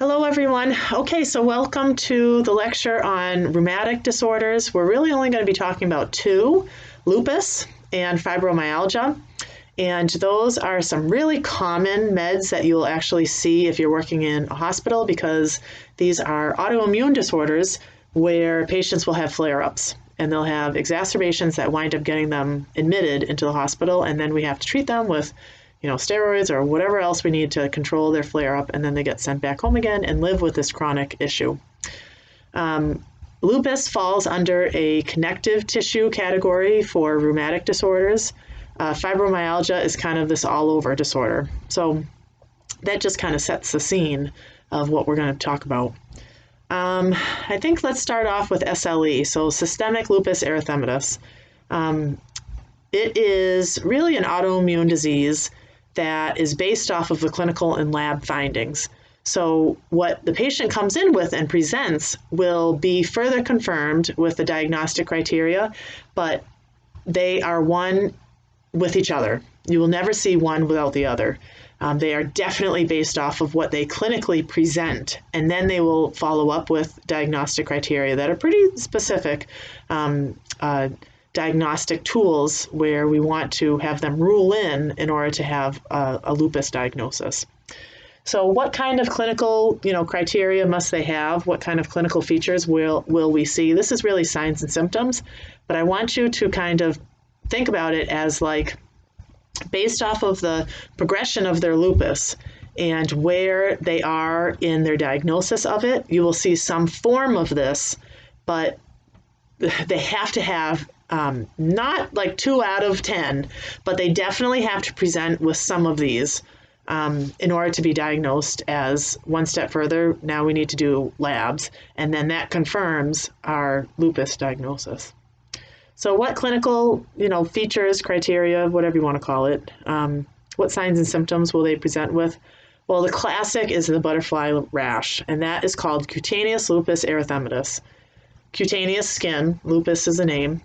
Hello, everyone. Okay, so welcome to the lecture on rheumatic disorders. We're really only going to be talking about two, lupus and fibromyalgia. And those are some really common meds that you'll actually see if you're working in a hospital because these are autoimmune disorders where patients will have flare-ups and they'll have exacerbations that wind up getting them admitted into the hospital, and then we have to treat them with steroids or whatever else we need to control their flare-up, and then they get sent back home again and live with this chronic issue. Lupus falls under a connective tissue category for rheumatic disorders. Fibromyalgia is kind of this all-over disorder. So that just kind of sets the scene of what we're going to talk about. I think let's start off with SLE, so systemic lupus erythematous. It is really an autoimmune disease that is based off of the clinical and lab findings. So what the patient comes in with and presents will be further confirmed with the diagnostic criteria, but they are one with each other. You will never see one without the other. They are definitely based off of what they clinically present, and then they will follow up with diagnostic criteria that are pretty specific diagnostic tools where we want to have them rule in order to have a lupus diagnosis. So what kind of clinical criteria must they have? What kind of clinical features will we see? This is really signs and symptoms, but I want you to kind of think about it as like based off of the progression of their lupus and where they are in their diagnosis of it, you will see some form of this, but they have to have not like 2 out of 10, but they definitely have to present with some of these in order to be diagnosed as one step further. Now we need to do labs, and then that confirms our lupus diagnosis. So what clinical, features, criteria, whatever you want to call it, what signs and symptoms will they present with? Well, the classic is the butterfly rash, and that is called cutaneous lupus erythematous. Cutaneous skin, lupus is a name.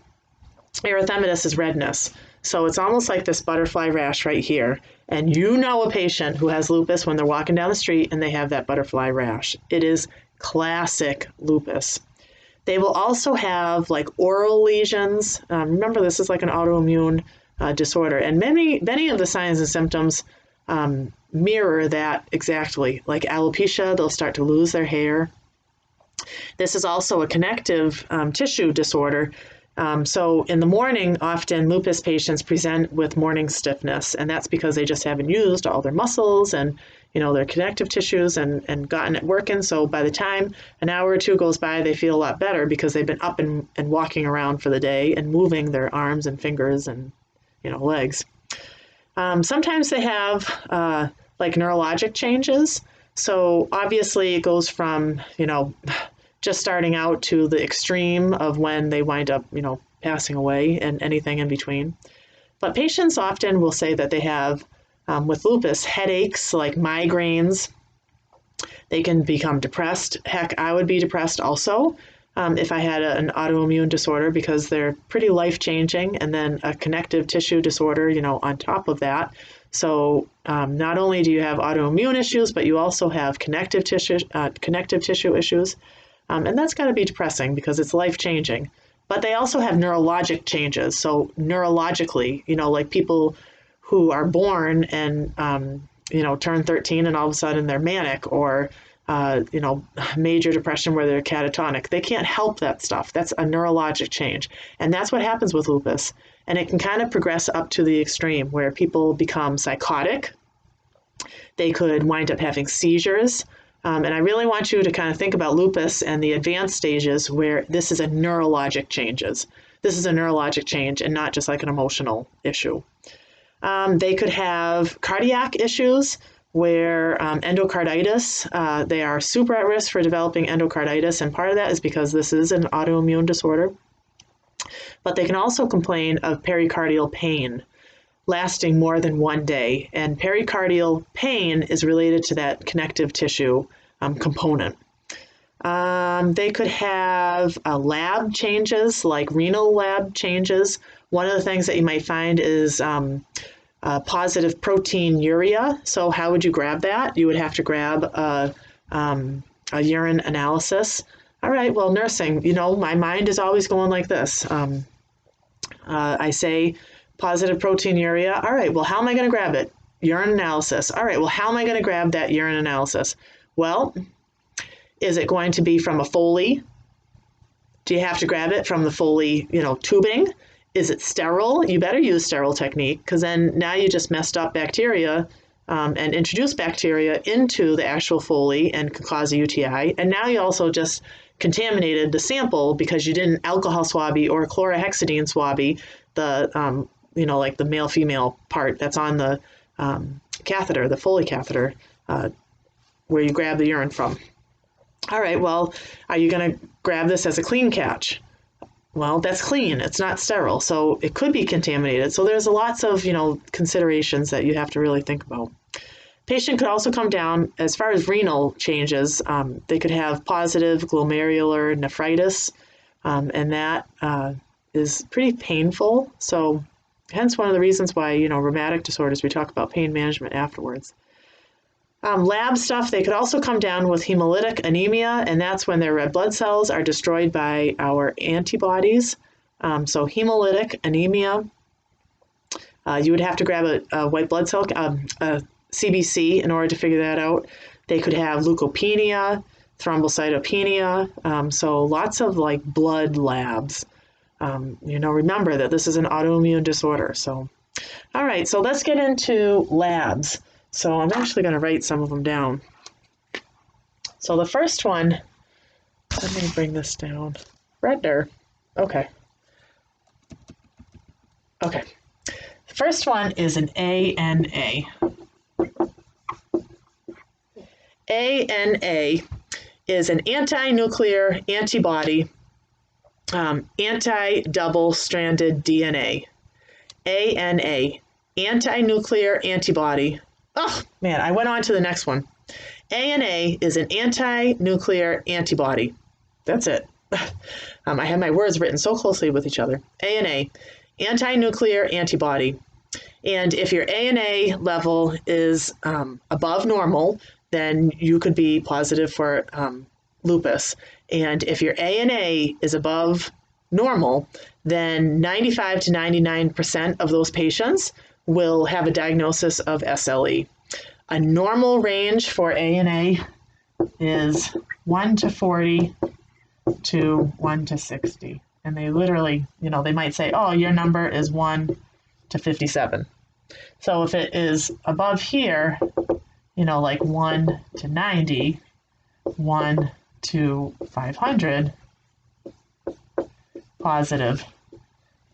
Erythematous is redness. So it's almost like this butterfly rash right here. And you know a patient who has lupus when they're walking down the street and they have that butterfly rash. It is classic lupus. They will also have like oral lesions. Remember, this is like an autoimmune disorder. And many of the signs and symptoms mirror that exactly. Like alopecia, they'll start to lose their hair. This is also a connective tissue disorder. So in the morning, often lupus patients present with morning stiffness, and that's because they just haven't used all their muscles and their connective tissues and gotten it working. So by the time an hour or two goes by, they feel a lot better because they've been up and walking around for the day and moving their arms and fingers and legs. Sometimes they have like neurologic changes. So obviously it goes from just starting out to the extreme of when they wind up, passing away and anything in between. But patients often will say that they have, with lupus, headaches like migraines. They can become depressed. Heck, I would be depressed also if I had an autoimmune disorder because they're pretty life-changing, and then a connective tissue disorder, on top of that. So not only do you have autoimmune issues, but you also have connective tissue issues. And that's got to be depressing because it's life-changing. But they also have neurologic changes. So neurologically, like people who are born and, turn 13 and all of a sudden they're manic, or, major depression where they're catatonic. They can't help that stuff. That's a neurologic change. And that's what happens with lupus. And it can kind of progress up to the extreme where people become psychotic. They could wind up having seizures. And I really want you to kind of think about lupus and the advanced stages where this is a neurologic changes. This is a neurologic change and not just like an emotional issue. They could have cardiac issues where endocarditis, they are super at risk for developing endocarditis, and part of that is because this is an autoimmune disorder. But they can also complain of pericardial pain lasting more than 1 day, and pericardial pain is related to that connective tissue component. They could have lab changes, like renal lab changes. One of the things that you might find is positive proteinuria. So how would you grab that? You would have to grab a urine analysis. All right, well, nursing, my mind is always going like this. I say positive proteinuria. All right, well, how am I going to grab it? Urine analysis. All right, well, how am I going to grab that urine analysis? Well, is it going to be from a Foley? Do you have to grab it from the Foley, tubing? Is it sterile? You better use sterile technique, because then now you just messed up bacteria and introduced bacteria into the actual Foley and could cause a UTI. And now you also just contaminated the sample because you didn't alcohol swabby or chlorhexidine swabby the, like the male-female part that's on the catheter, the Foley catheter, where you grab the urine from. All right, well, are you going to grab this as a clean catch? Well, that's clean. It's not sterile, so it could be contaminated. So there's lots of, considerations that you have to really think about. Patient could also come down, as far as renal changes, they could have positive glomerular nephritis, and that is pretty painful. So hence one of the reasons why, rheumatic disorders, we talk about pain management afterwards. Lab stuff, they could also come down with hemolytic anemia, and that's when their red blood cells are destroyed by our antibodies. So hemolytic anemia, you would have to grab a white blood cell, a CBC, in order to figure that out. They could have leukopenia, thrombocytopenia, so lots of blood labs. Remember that this is an autoimmune disorder. So, all right, so let's get into labs. So I'm actually going to write some of them down. So the first one, let me bring this down. Redder. Okay. The first one is an ANA. ANA is an anti-nuclear antibody, anti-double-stranded DNA. ANA, anti-nuclear antibody. Oh, man, I went on to the next one. ANA is an anti-nuclear antibody. That's it. I have my words written so closely with each other. ANA, anti-nuclear antibody. And if your ANA level is above normal, then you could be positive for lupus. And if your ANA is above normal, then 95 to 99% of those patients will have a diagnosis of SLE. A normal range for ANA is 1 to 40 to 1 to 60. And they literally, they might say, oh, your number is 1 to 57. So if it is above here, like 1 to 90, 1 to 500, positive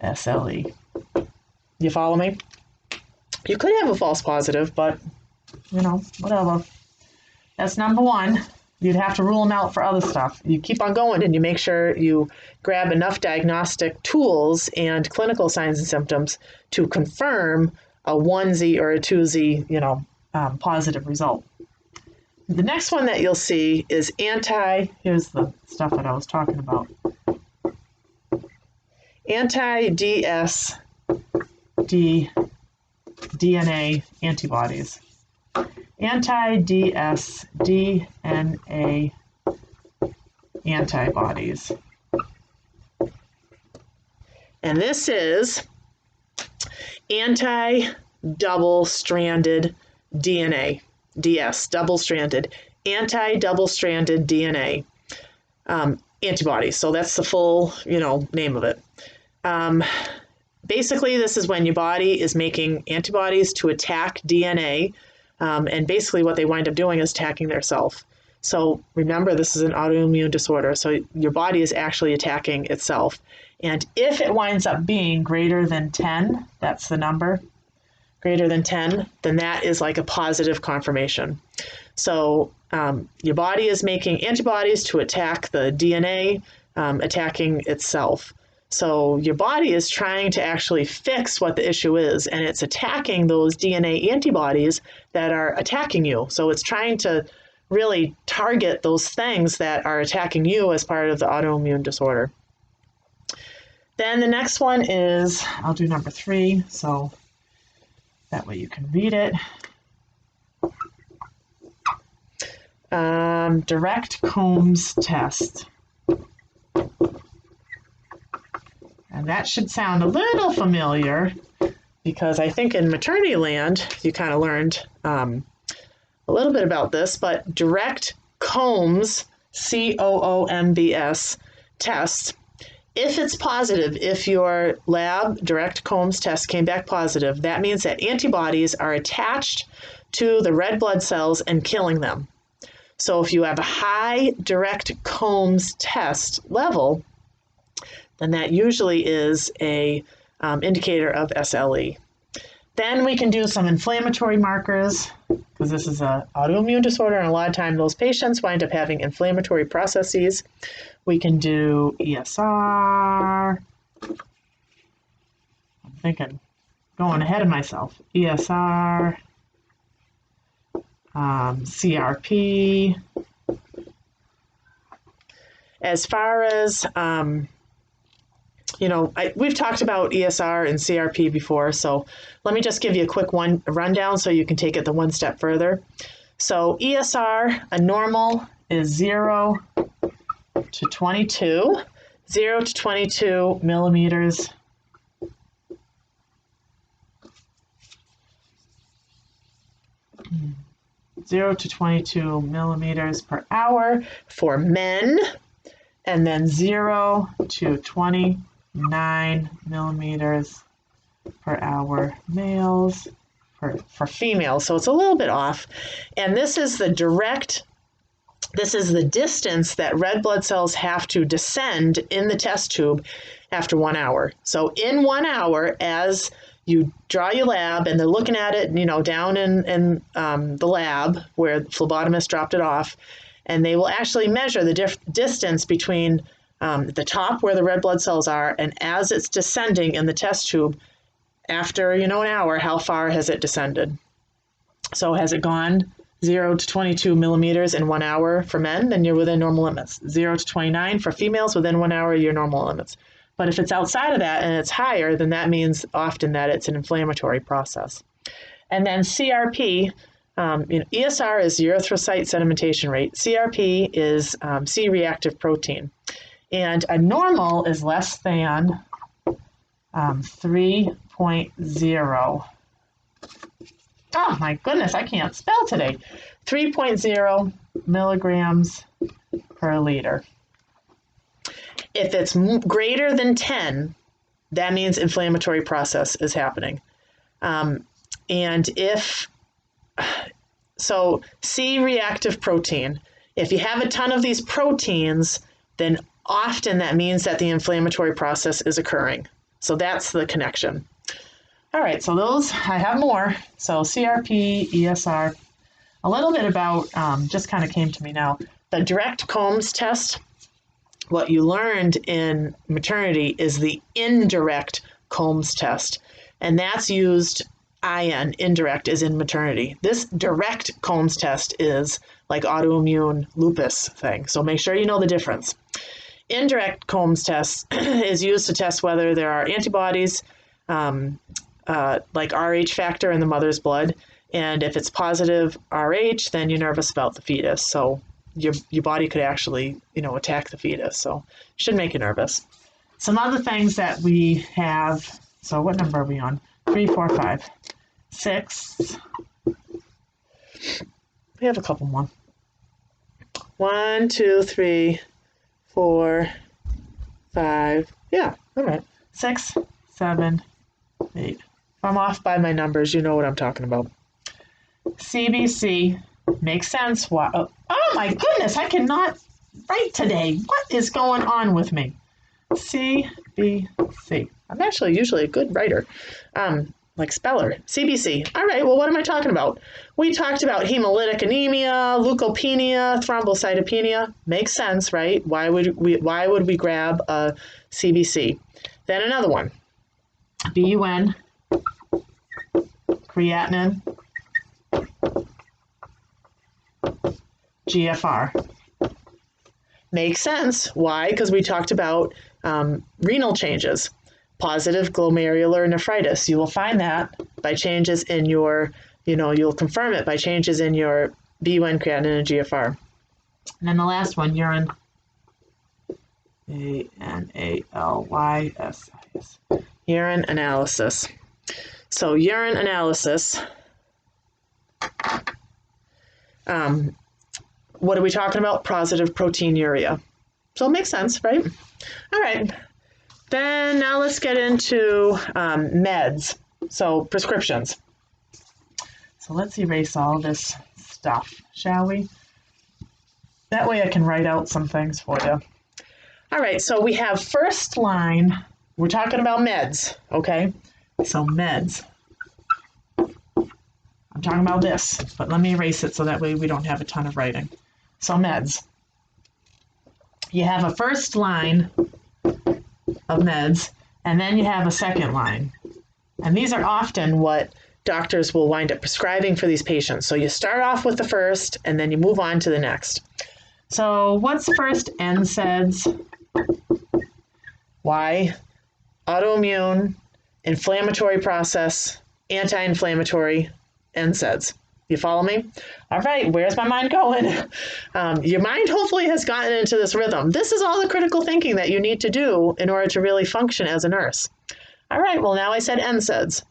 SLE. You follow me? You could have a false positive, but, whatever. That's number one. You'd have to rule them out for other stuff. You keep on going and you make sure you grab enough diagnostic tools and clinical signs and symptoms to confirm a 1Z or a 2Z, positive result. The next one that you'll see is here's the stuff that I was talking about. Anti-dsDNA antibodies. Anti-dsDNA antibodies. And this is anti-double-stranded DNA. DS, double-stranded. Anti-double-stranded DNA antibodies. So that's the full, name of it. Basically, this is when your body is making antibodies to attack DNA, and basically what they wind up doing is attacking their self. So remember, this is an autoimmune disorder, so your body is actually attacking itself. And if it winds up being greater than 10, that's the number, greater than 10, then that is like a positive confirmation. So your body is making antibodies to attack the DNA, attacking itself. So your body is trying to actually fix what the issue is, and it's attacking those DNA antibodies that are attacking you. So it's trying to really target those things that are attacking you as part of the autoimmune disorder. Then the next one is, I'll do number 3, so that way you can read it. direct Combs test. And that should sound a little familiar because I think in maternity land, you kind of learned a little bit about this, but direct Combs, COOMBS test, if it's positive, if your lab direct Combs test came back positive, that means that antibodies are attached to the red blood cells and killing them. So if you have a high direct Combs test level, then that usually is a indicator of SLE. Then we can do some inflammatory markers, because this is an autoimmune disorder, and a lot of times those patients wind up having inflammatory processes. We can do ESR. I'm thinking, going ahead of myself. ESR, CRP. As far as, we've talked about ESR and CRP before, so let me just give you a quick rundown so you can take it the one step further. So ESR, a normal is 0 to 22, 0 to 22 millimeters per hour for men, and then 0 to 29 millimeters per hour males for females. So it's a little bit off. And this is the distance that red blood cells have to descend in the test tube after 1 hour. So in 1 hour, as you draw your lab and they're looking at it, down in the lab where the phlebotomist dropped it off, and they will actually measure the distance between the top where the red blood cells are and as it's descending in the test tube after, an hour, how far has it descended? So has it gone 0 to 22 millimeters in 1 hour for men, then you're within normal limits. 0 to 29 for females, within 1 hour, you're normal limits. But if it's outside of that and it's higher, then that means often that it's an inflammatory process. And then CRP, ESR is erythrocyte sedimentation rate. CRP is C-reactive protein. And a normal is less than 3.0. Oh my goodness, I can't spell today. 3.0 milligrams per liter. If it's greater than 10, that means inflammatory process is happening. So C-reactive protein, if you have a ton of these proteins, then often that means that the inflammatory process is occurring. So that's the connection. All right, so those, I have more. So CRP, ESR, a little bit about, just kind of came to me now, the direct Combs test. What you learned in maternity is the indirect Combs test, and that's used, indirect is in maternity. This direct Combs test is like autoimmune lupus thing, so make sure you know the difference. Indirect Combs test is used to test whether there are antibodies, like Rh factor in the mother's blood, and if it's positive Rh, then you're nervous about the fetus. So your body could actually, attack the fetus. So it should make you nervous. Some other things that we have. So what number are we on? 3, 4, 5, 6. We have a couple more. 1, 2, 3, 4, 5. Yeah, all right. 6, 7, 8. If I'm off by my numbers, you know what I'm talking about. CBC makes sense. Oh my goodness, I cannot write today. What is going on with me? CBC. I'm actually usually a good writer, like speller. CBC. All right, well, what am I talking about? We talked about hemolytic anemia, leukopenia, thrombocytopenia. Makes sense, right? Why would we grab a CBC? Then another one. BUN, creatinine, GFR. Makes sense. Why? Because we talked about renal changes, positive glomerular nephritis. You will find that by changes in your, you'll confirm it by changes in your BUN, creatinine, and GFR. And then the last one, urine, analysis. Urine analysis. So urine analysis, what are we talking about? Positive proteinuria. So it makes sense, right? All right. Then now let's get into meds, so prescriptions. So let's erase all this stuff, shall we? That way I can write out some things for you. All right, so we have first line, we're talking about meds, okay? So meds. I'm talking about this, but let me erase it so that way we don't have a ton of writing. So meds. You have a first line of meds, and then you have a second line. And these are often what doctors will wind up prescribing for these patients. So you start off with the first, and then you move on to the next. So what's first? NSAIDs. Why? Autoimmune, inflammatory process, anti-inflammatory, NSAIDs. You follow me? All right, where's my mind going? Your mind hopefully has gotten into this rhythm. This is all the critical thinking that you need to do in order to really function as a nurse. All right, well, now I said NSAIDs.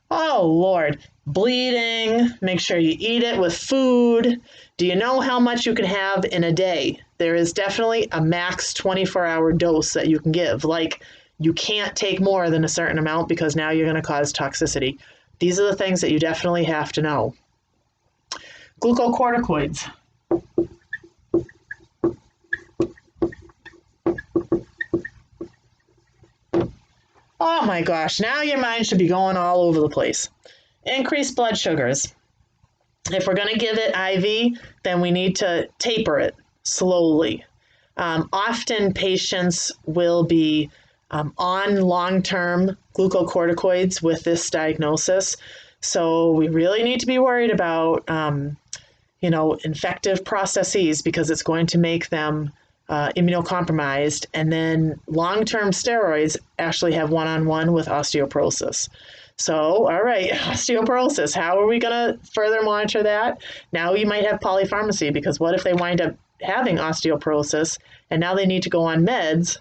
Oh, Lord. Bleeding, make sure you eat it with food. Do you know how much you can have in a day? There is definitely a max 24-hour dose that you can give. Like, you can't take more than a certain amount because now you're going to cause toxicity. These are the things that you definitely have to know. Glucocorticoids. Oh my gosh, now your mind should be going all over the place. Increased blood sugars. If we're going to give it IV, then we need to taper it slowly. Often patients will be on long-term glucocorticoids with this diagnosis. So we really need to be worried about, infective processes because it's going to make them immunocompromised. And then long-term steroids actually have one-on-one with osteoporosis. So, all right, osteoporosis, how are we going to further monitor that? Now you might have polypharmacy because what if they wind up having osteoporosis and now they need to go on meds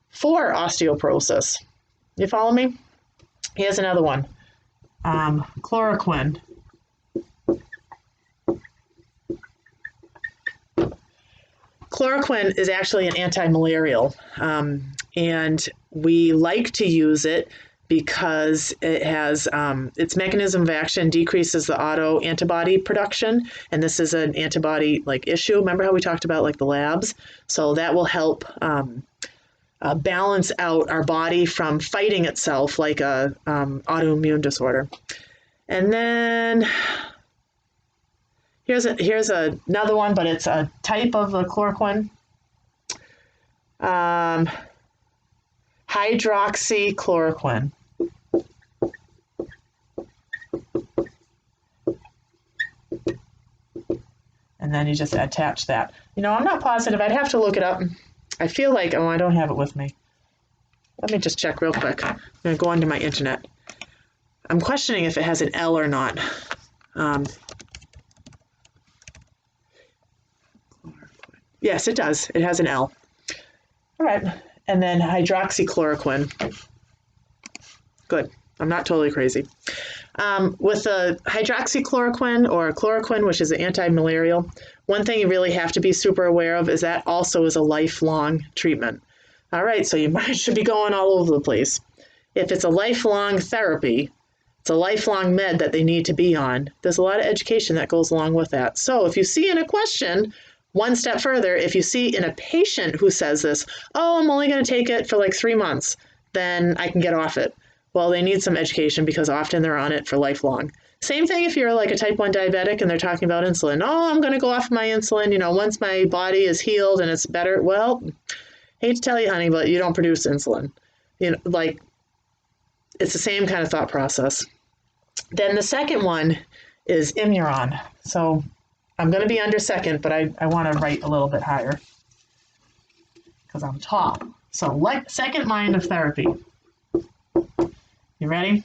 for osteoporosis? You follow me? Here's another one. Chloroquine. Chloroquine is actually an anti-malarial, and we like to use it because it has its mechanism of action decreases the autoantibody production, and this is an antibody issue. Remember how we talked about the labs? So that will help balance out our body from fighting itself like a autoimmune disorder. And then here's another one, but it's a type of the chloroquine. Hydroxychloroquine. And then you just attach that. I'm not positive. I'd have to look it up. I feel like, I don't have it with me. Let me just check real quick. I'm going to go onto my internet. I'm questioning if it has an L or not. Yes, it does. It has an L. All right. And then hydroxychloroquine. Good. I'm not totally crazy. With a hydroxychloroquine or chloroquine, which is an anti-malarial, one thing you really have to be super aware of is that also is a lifelong treatment. All right, so your mind should be going all over the place. If it's a lifelong therapy, it's a lifelong med that they need to be on, there's a lot of education that goes along with that. So if you see in a question, one step further, if you see in a patient who says this, oh, I'm only going to take it for 3 months, then I can get off it. Well, they need some education because often they're on it for lifelong. Same thing if you're a type 1 diabetic and they're talking about insulin. Oh, I'm going to go off my insulin, once my body is healed and it's better. Well, hate to tell you, honey, but you don't produce insulin. It's the same kind of thought process. Then the second one is Imuron. So I'm going to be under second, but I want to write a little bit higher because I'm tall. So second line of therapy. You ready?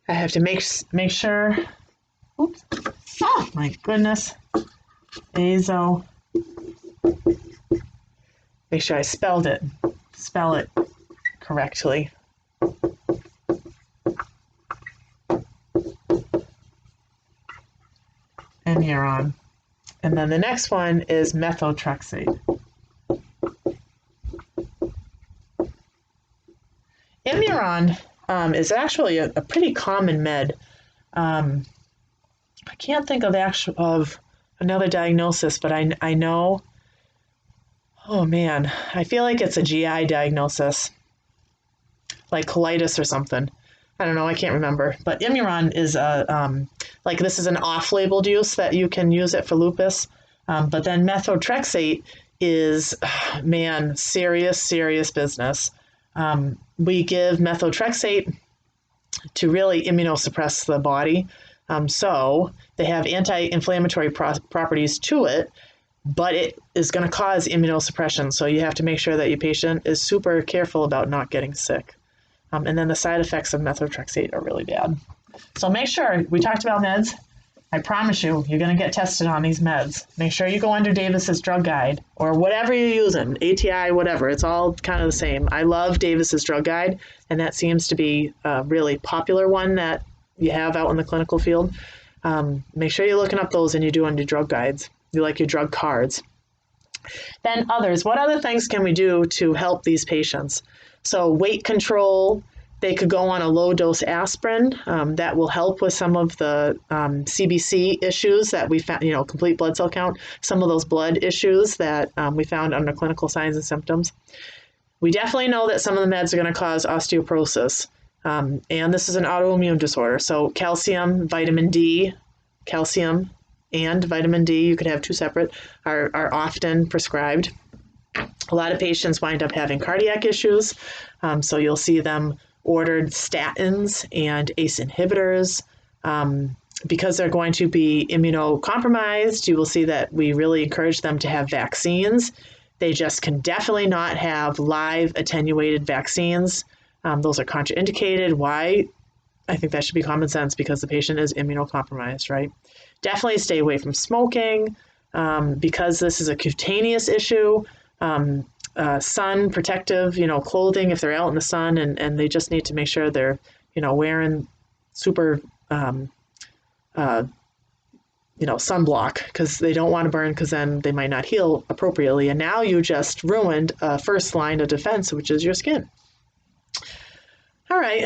I have to make sure Oops. Oh, my goodness. Azo. Make sure I spell it correctly. Imuron. And then the next one is methotrexate. Imuron is actually a pretty common med. I can't think of another diagnosis, but I know, oh man, I feel like it's a GI diagnosis, like colitis or something. I don't know, I can't remember. But Imuron is like this is an off-labeled use that you can use it for lupus. But then methotrexate is, man, serious business. We give methotrexate to really immunosuppress the body. So they have anti-inflammatory properties to it, but it is going to cause immunosuppression. So you have to make sure that your patient is super careful about not getting sick. And then the side effects of methotrexate are really bad. So make sure, we talked about meds. I promise you, you're going to get tested on these meds. Make sure you go under Davis's drug guide or whatever you're using, ATI, whatever. It's all kind of the same. I love Davis's drug guide, and that seems to be a really popular one that you have out in the clinical field. Make sure you're looking up those and you do under drug guides. You like your drug cards. Then others. What other things can we do to help these patients? So weight control. They could go on a low-dose aspirin that will help with some of the CBC issues that we found, complete blood cell count, some of those blood issues that we found under clinical signs and symptoms. We definitely know that some of the meds are going to cause osteoporosis, and this is an autoimmune disorder. So calcium, vitamin D, calcium and vitamin D, you could have two separate, are often prescribed. A lot of patients wind up having cardiac issues, so you'll see them ordered statins and ACE inhibitors. Because they're going to be immunocompromised, you will see that we really encourage them to have vaccines. They just can definitely not have live attenuated vaccines. Those are contraindicated. Why? I think that should be common sense because the patient is immunocompromised, right? Definitely stay away from smoking because this is a cutaneous issue. Sun protective, clothing if they're out in the sun, and they just need to make sure they're, wearing super, sunblock because they don't want to burn because then they might not heal appropriately. And now you just ruined first line of defense, which is your skin. All right,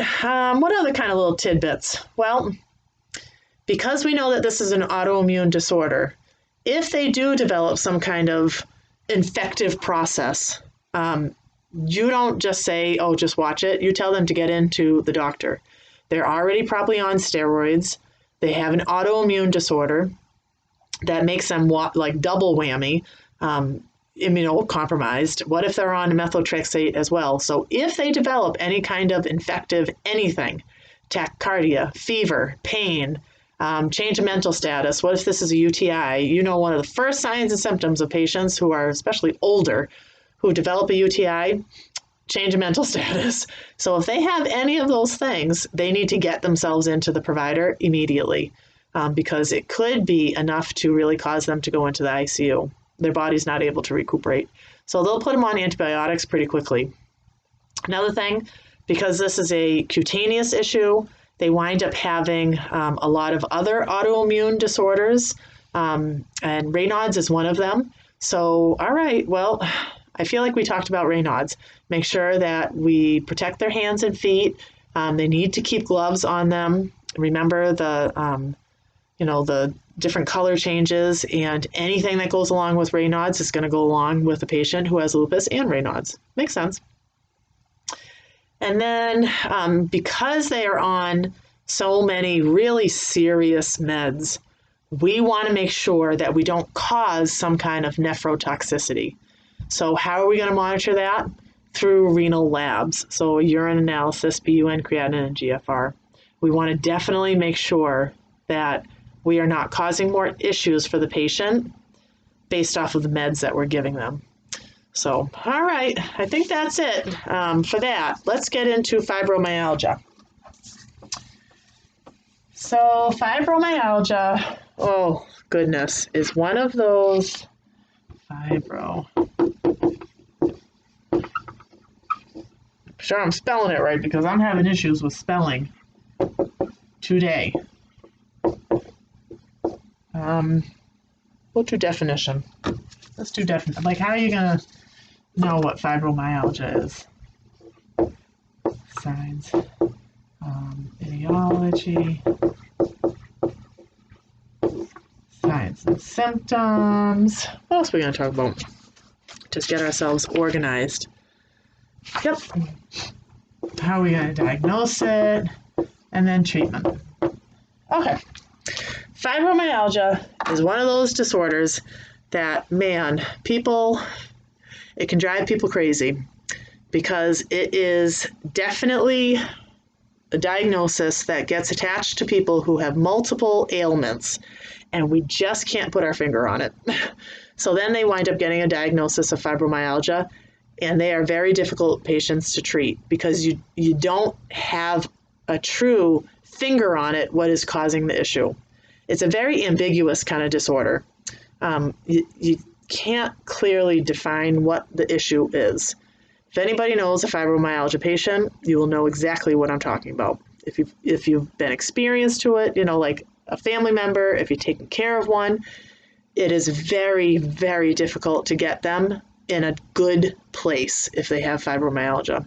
what other kind of little tidbits? Well, because we know that this is an autoimmune disorder, if they do develop some kind of infective process, you don't just say, oh, just watch it. You tell them to get into the doctor. They're already probably on steroids. They have an autoimmune disorder that makes them like double whammy, immunocompromised. What if they're on methotrexate as well? So if they develop any kind of infective anything, tachycardia, fever, pain, change of mental status, what if this is a UTI? One of the first signs and symptoms of patients who are especially older who develop a UTI, change of mental status. So if they have any of those things, they need to get themselves into the provider immediately because it could be enough to really cause them to go into the ICU. Their body's not able to recuperate. So they'll put them on antibiotics pretty quickly. Another thing, because this is a cutaneous issue, they wind up having a lot of other autoimmune disorders, and Raynaud's is one of them. So, all right, well, I feel like we talked about Raynaud's. Make sure that we protect their hands and feet. They need to keep gloves on them. Remember the different color changes, and anything that goes along with Raynaud's is going to go along with a patient who has lupus and Raynaud's. Makes sense. And then because they are on so many really serious meds, we want to make sure that we don't cause some kind of nephrotoxicity. So how are we going to monitor that? Through renal labs. So urine analysis, BUN, creatinine, and GFR. We want to definitely make sure that we are not causing more issues for the patient based off of the meds that we're giving them. So, all right, I think that's it for that. Let's get into fibromyalgia. So fibromyalgia, oh goodness, is one of those fibro. Sure, I'm spelling it right because I'm having issues with spelling today. We'll do definition. Let's do definition. Like, how are you gonna know what fibromyalgia is? Signs, etiology, signs and symptoms. What else are we gonna talk about? Just get ourselves organized. Yep. How are we gonna diagnose it? And then treatment. Okay. Fibromyalgia is one of those disorders that, man, it can drive people crazy because it is definitely a diagnosis that gets attached to people who have multiple ailments, and we just can't put our finger on it. So then they wind up getting a diagnosis of fibromyalgia, and they are very difficult patients to treat because you don't have a true finger on it, what is causing the issue. It's a very ambiguous kind of disorder. You can't clearly define what the issue is. If anybody knows a fibromyalgia patient, you will know exactly what I'm talking about. If you've been experienced to it, like a family member, if you're taking care of one, it is very, very difficult to get them in a good place if they have fibromyalgia.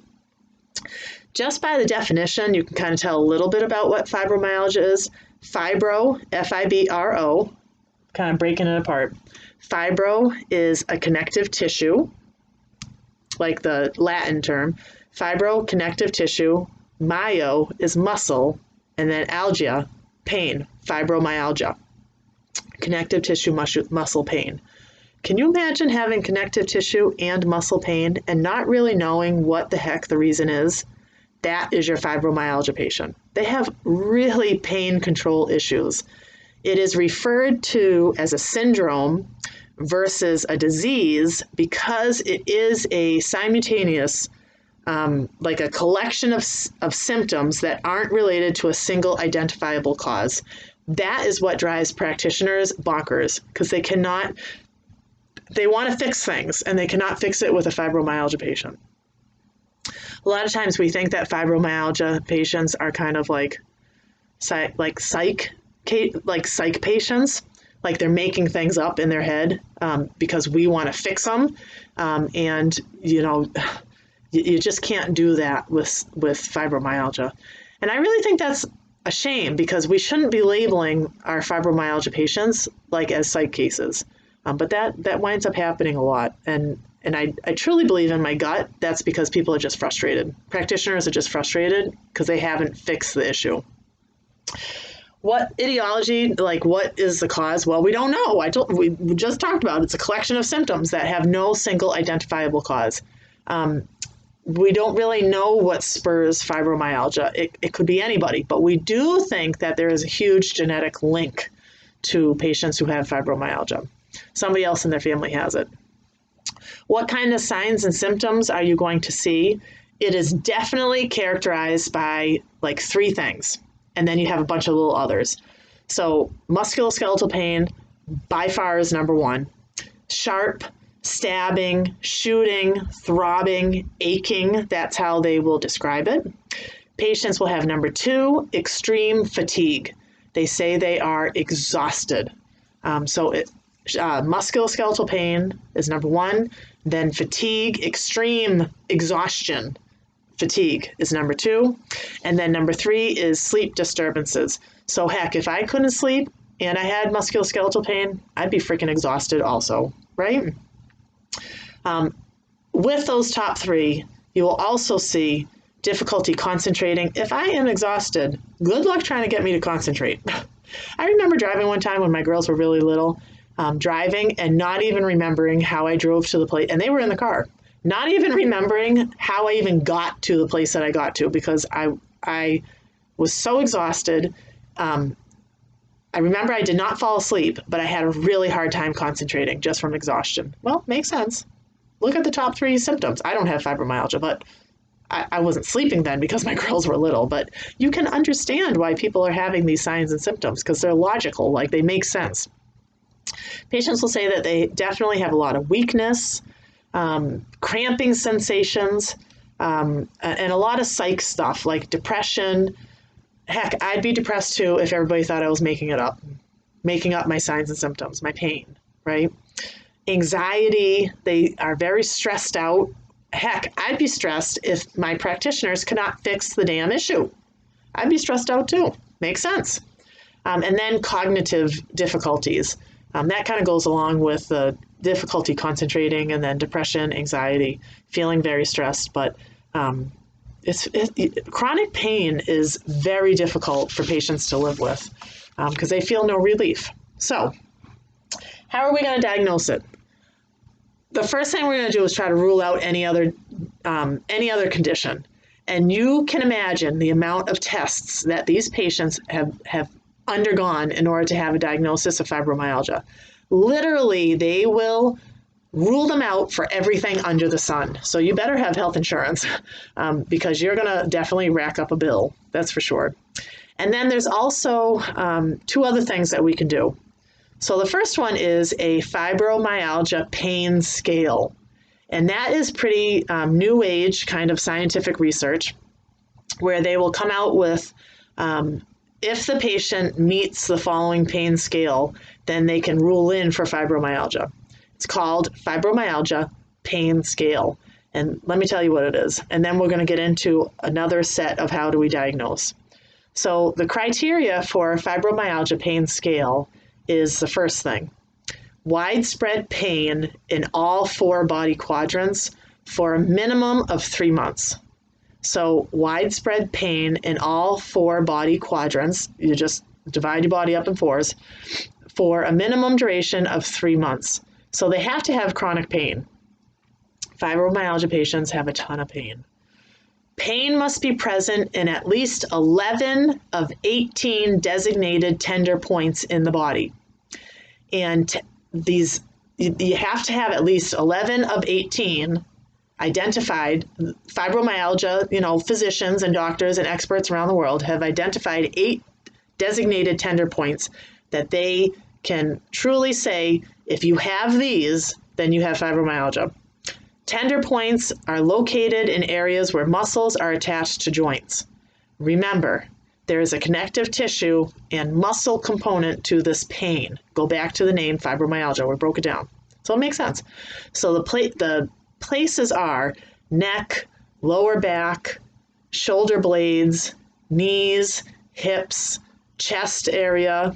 Just by the definition, you can kind of tell a little bit about what fibromyalgia is. Fibro, F-I-B-R-O, kind of breaking it apart. Fibro is a connective tissue, like the Latin term. Fibro, connective tissue. Myo is muscle, and then algia, pain. Fibromyalgia, connective tissue, muscle pain. Can you imagine having connective tissue and muscle pain and not really knowing what the heck the reason is? That is your fibromyalgia patient. They have really pain control issues. It is referred to as a syndrome versus a disease because it is a simultaneous, like a collection of symptoms that aren't related to a single identifiable cause. That is what drives practitioners bonkers because they want to fix things and they cannot fix it with a fibromyalgia patient. A lot of times we think that fibromyalgia patients are kind of like psych patients, like they're making things up in their head because we want to fix them, and you just can't do that with fibromyalgia. And I really think that's a shame because we shouldn't be labeling our fibromyalgia patients like as psych cases, but that winds up happening a lot. And I truly believe in my gut that's because people are just frustrated. Practitioners are just frustrated because they haven't fixed the issue. What etiology, like what is the cause? Well, we don't know. We just talked about it. It's a collection of symptoms that have no single identifiable cause. We don't really know what spurs fibromyalgia. It could be anybody, but we do think that there is a huge genetic link to patients who have fibromyalgia. Somebody else in their family has it. What kind of signs and symptoms are you going to see? It is definitely characterized by like 3 things, and then you have a bunch of little others. So musculoskeletal pain by far is number 1. Sharp, stabbing, shooting, throbbing, aching, that's how they will describe it. Patients will have number 2, extreme fatigue. They say they are exhausted. Musculoskeletal pain is number 1, then fatigue, extreme exhaustion, fatigue is number 2, and then number 3 is sleep disturbances. So heck, if I couldn't sleep and I had musculoskeletal pain, I'd be freaking exhausted also, right? With those top 3, you will also see difficulty concentrating. If I am exhausted, good luck trying to get me to concentrate. I remember driving one time when my girls were really little, driving and not even remembering how I drove to the place, and they were in the car, not even remembering how I even got to the place that I got to because I was so exhausted. I remember I did not fall asleep, but I had a really hard time concentrating just from exhaustion. Well, makes sense. Look at the top 3 symptoms. I don't have fibromyalgia, but I wasn't sleeping then because my girls were little, but you can understand why people are having these signs and symptoms because they're logical, like they make sense. Patients will say that they definitely have a lot of weakness, cramping sensations, and a lot of psych stuff like depression. Heck, I'd be depressed too if everybody thought I was making up my signs and symptoms, my pain, right? Anxiety, they are very stressed out. Heck, I'd be stressed if my practitioners could not fix the damn issue. I'd be stressed out too. Makes sense. And then cognitive difficulties. That kind of goes along with the difficulty concentrating, and then depression, anxiety, feeling very stressed. But chronic pain is very difficult for patients to live with because they feel no relief. So how are we going to diagnose it? The first thing we're going to do is try to rule out any other condition. And you can imagine the amount of tests that these patients have undergone in order to have a diagnosis of fibromyalgia. Literally, they will rule them out for everything under the sun. So you better have health insurance because you're going to definitely rack up a bill. That's for sure. And then there's also two other things that we can do. So the first one is a fibromyalgia pain scale. And that is pretty new age kind of scientific research where they will come out with if the patient meets the following pain scale, then they can rule in for fibromyalgia. It's called fibromyalgia pain scale. And let me tell you what it is. And then we're going to get into another set of how do we diagnose. So the criteria for fibromyalgia pain scale is the first thing. Widespread pain in all 4 body quadrants for a minimum of 3 months. So widespread pain in all 4 body quadrants, you just divide your body up in 4s, for a minimum duration of 3 months. So they have to have chronic pain. Fibromyalgia patients have a ton of pain. Pain must be present in at least 11 of 18 designated tender points in the body. And these, you have to have at least 11 of 18 identified. Fibromyalgia, physicians and doctors and experts around the world have identified 8 designated tender points that they can truly say, if you have these, then you have fibromyalgia. Tender points are located in areas where muscles are attached to joints. Remember, there is a connective tissue and muscle component to this pain. Go back to the name fibromyalgia. We broke it down. So it makes sense. So the places are neck, lower back, shoulder blades, knees, hips, chest area,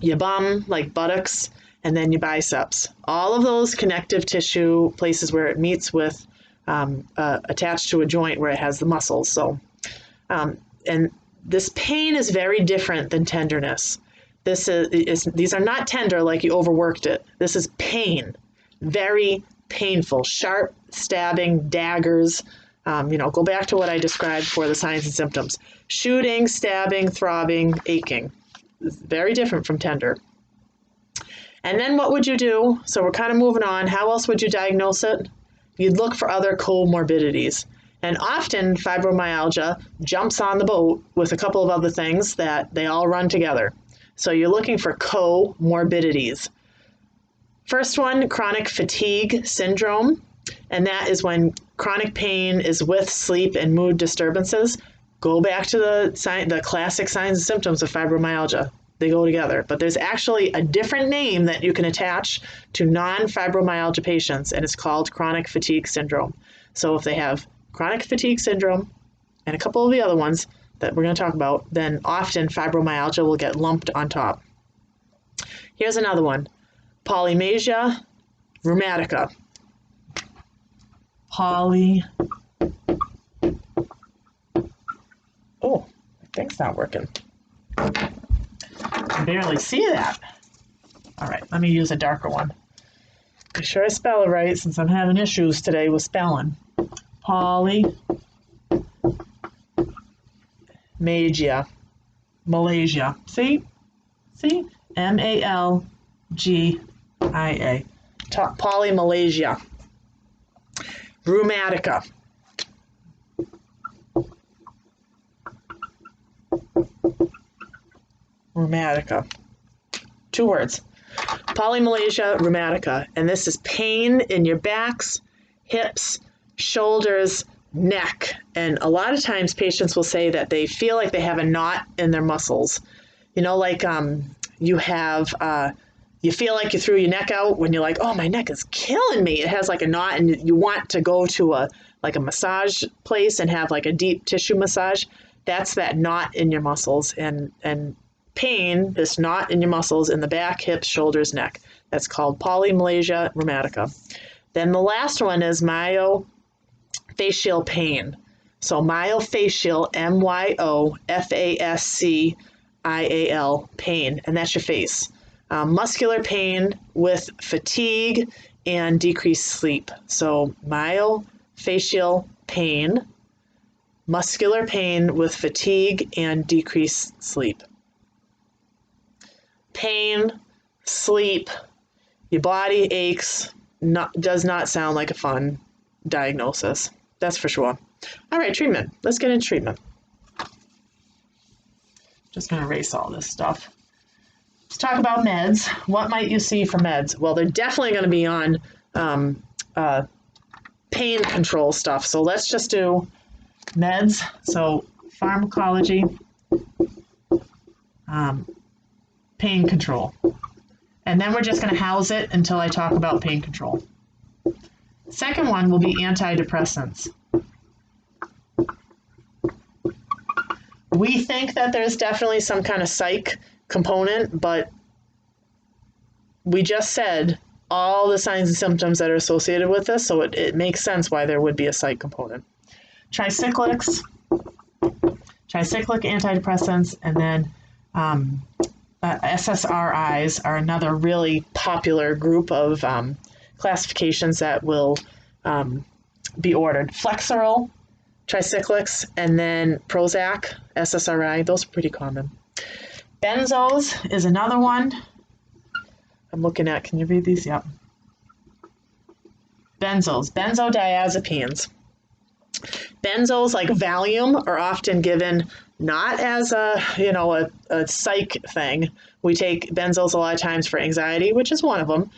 your bum, like buttocks, and then your biceps. All of those connective tissue places where it meets with attached to a joint where it has the muscles. So, and this pain is very different than tenderness. These are not tender like you overworked it. This is pain, very painful, sharp stabbing, daggers. Go back to what I described for the signs and symptoms. Shooting, stabbing, throbbing, aching. It's very different from tender. And then what would you do? So we're kind of moving on. How else would you diagnose it? You'd look for other comorbidities. And often fibromyalgia jumps on the boat with a couple of other things that they all run together. So you're looking for comorbidities. First one, chronic fatigue syndrome. And that is when chronic pain is with sleep and mood disturbances. Go back to the classic signs and symptoms of fibromyalgia. They go together. But there's actually a different name that you can attach to non-fibromyalgia patients, and it's called chronic fatigue syndrome. So if they have chronic fatigue syndrome and a couple of the other ones that we're going to talk about, then often fibromyalgia will get lumped on top. Here's another one. Polymyalgia rheumatica. Oh, my thing's not working. I can barely see that. All right, let me use a darker one. Be sure I spell it right since I'm having issues today with spelling. Polymyalgia. Malaysia. See? M-A-L-G-I-A. Polymyalgia. Rheumatica. rheumatica. 2 words. Polymalacia rheumatica. And this is pain in your backs, hips, shoulders, neck. And a lot of times patients will say that they feel like they have a knot in their muscles. You know, like you feel like you threw your neck out when you're like, oh, my neck is killing me. It has like a knot, and you want to go to a massage place and have like a deep tissue massage. That's that knot in your muscles, and pain, this knot in your muscles in the back, hips, shoulders, neck. That's called polymalacia rheumatica. Then the last one is myofascial pain. So myofascial, myofascial pain, and that's your face. Muscular pain with fatigue and decreased sleep. So myofascial pain, muscular pain with fatigue and decreased sleep. Pain, sleep, your body aches, does not sound like a fun diagnosis. That's for sure. All right, treatment. Let's get into treatment. Just going to erase all this stuff. Let's talk about meds. What might you see for meds? Well, they're definitely going to be on pain control stuff. So let's just do meds. So pharmacology, pain control. And then we're just going to house it until I talk about pain control. Second one will be antidepressants. We think that there's definitely some kind of psych component, but we just said all the signs and symptoms that are associated with this, so it makes sense why there would be a psych component. Tricyclics, tricyclic antidepressants, and then SSRIs are another really popular group of classifications that will be ordered. Flexeril, tricyclics, and then Prozac, SSRI, those are pretty common. Benzos is another one. I'm looking at, can you read these? Yep. Benzos, benzodiazepines. Benzos like Valium are often given not as a psych thing. We take benzos a lot of times for anxiety, which is one of them,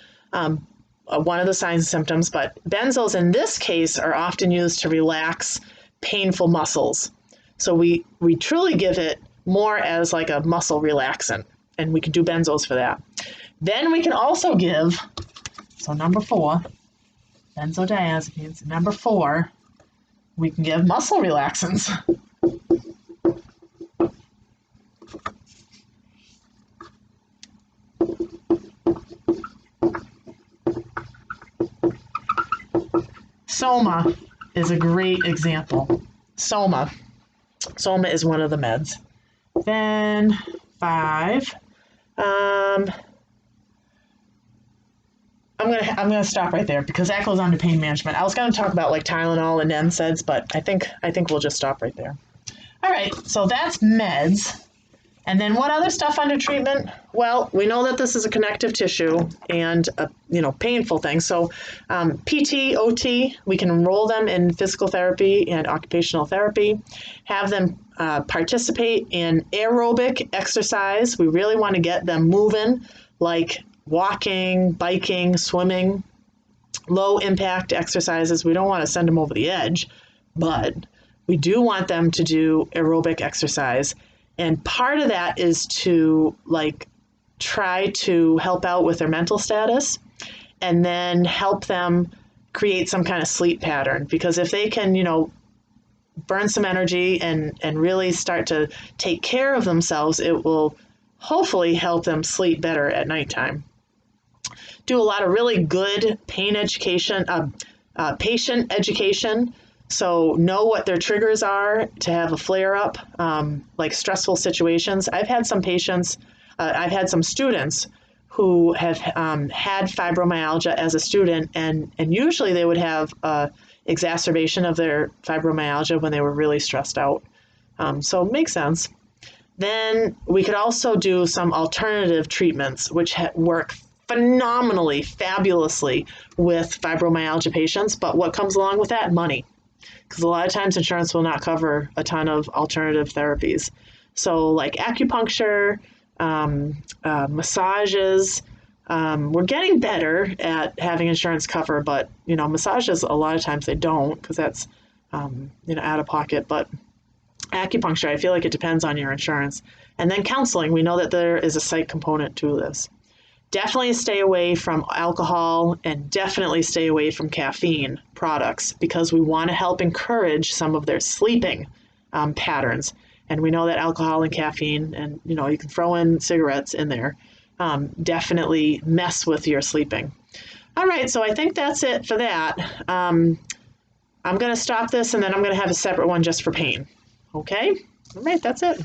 one of the signs and symptoms, but benzos in this case are often used to relax painful muscles. So we truly give it more as like a muscle relaxant, and we can do benzos for that. Then we can also give, so number 4, benzodiazepines. Number 4, we can give muscle relaxants. Soma is a great example. Soma is one of the meds. Then 5. I'm gonna stop right there because that goes on to pain management. I was gonna talk about like Tylenol and NSAIDs, but I think we'll just stop right there. All right, so that's meds. And then what other stuff under treatment? Well, we know that this is a connective tissue and a painful thing. So PT, OT, we can enroll them in physical therapy and occupational therapy, have them participate in aerobic exercise. We really want to get them moving, like walking, biking, swimming, low impact exercises. We don't want to send them over the edge, but we do want them to do aerobic exercise. And part of that is to try to help out with their mental status and then help them create some kind of sleep pattern. Because if they can, burn some energy and really start to take care of themselves, it will hopefully help them sleep better at nighttime. Do a lot of really good pain education, patient education. So know what their triggers are to have a flare-up, like stressful situations. I've had some students who have had fibromyalgia as a student, and usually they would have exacerbation of their fibromyalgia when they were really stressed out. So it makes sense. Then we could also do some alternative treatments, which work phenomenally, fabulously with fibromyalgia patients. But what comes along with that? Money. Because a lot of times insurance will not cover a ton of alternative therapies. So like acupuncture, massages. We're getting better at having insurance cover, but massages a lot of times they don't because that's out of pocket. But acupuncture, I feel like it depends on your insurance. And then counseling, we know that there is a psych component to this. Definitely stay away from alcohol and definitely stay away from caffeine products because we want to help encourage some of their sleeping patterns. And we know that alcohol and caffeine, and you can throw in cigarettes in there, definitely mess with your sleeping. All right, so I think that's it for that. I'm going to stop this and then I'm going to have a separate one just for pain. Okay? All right, that's it.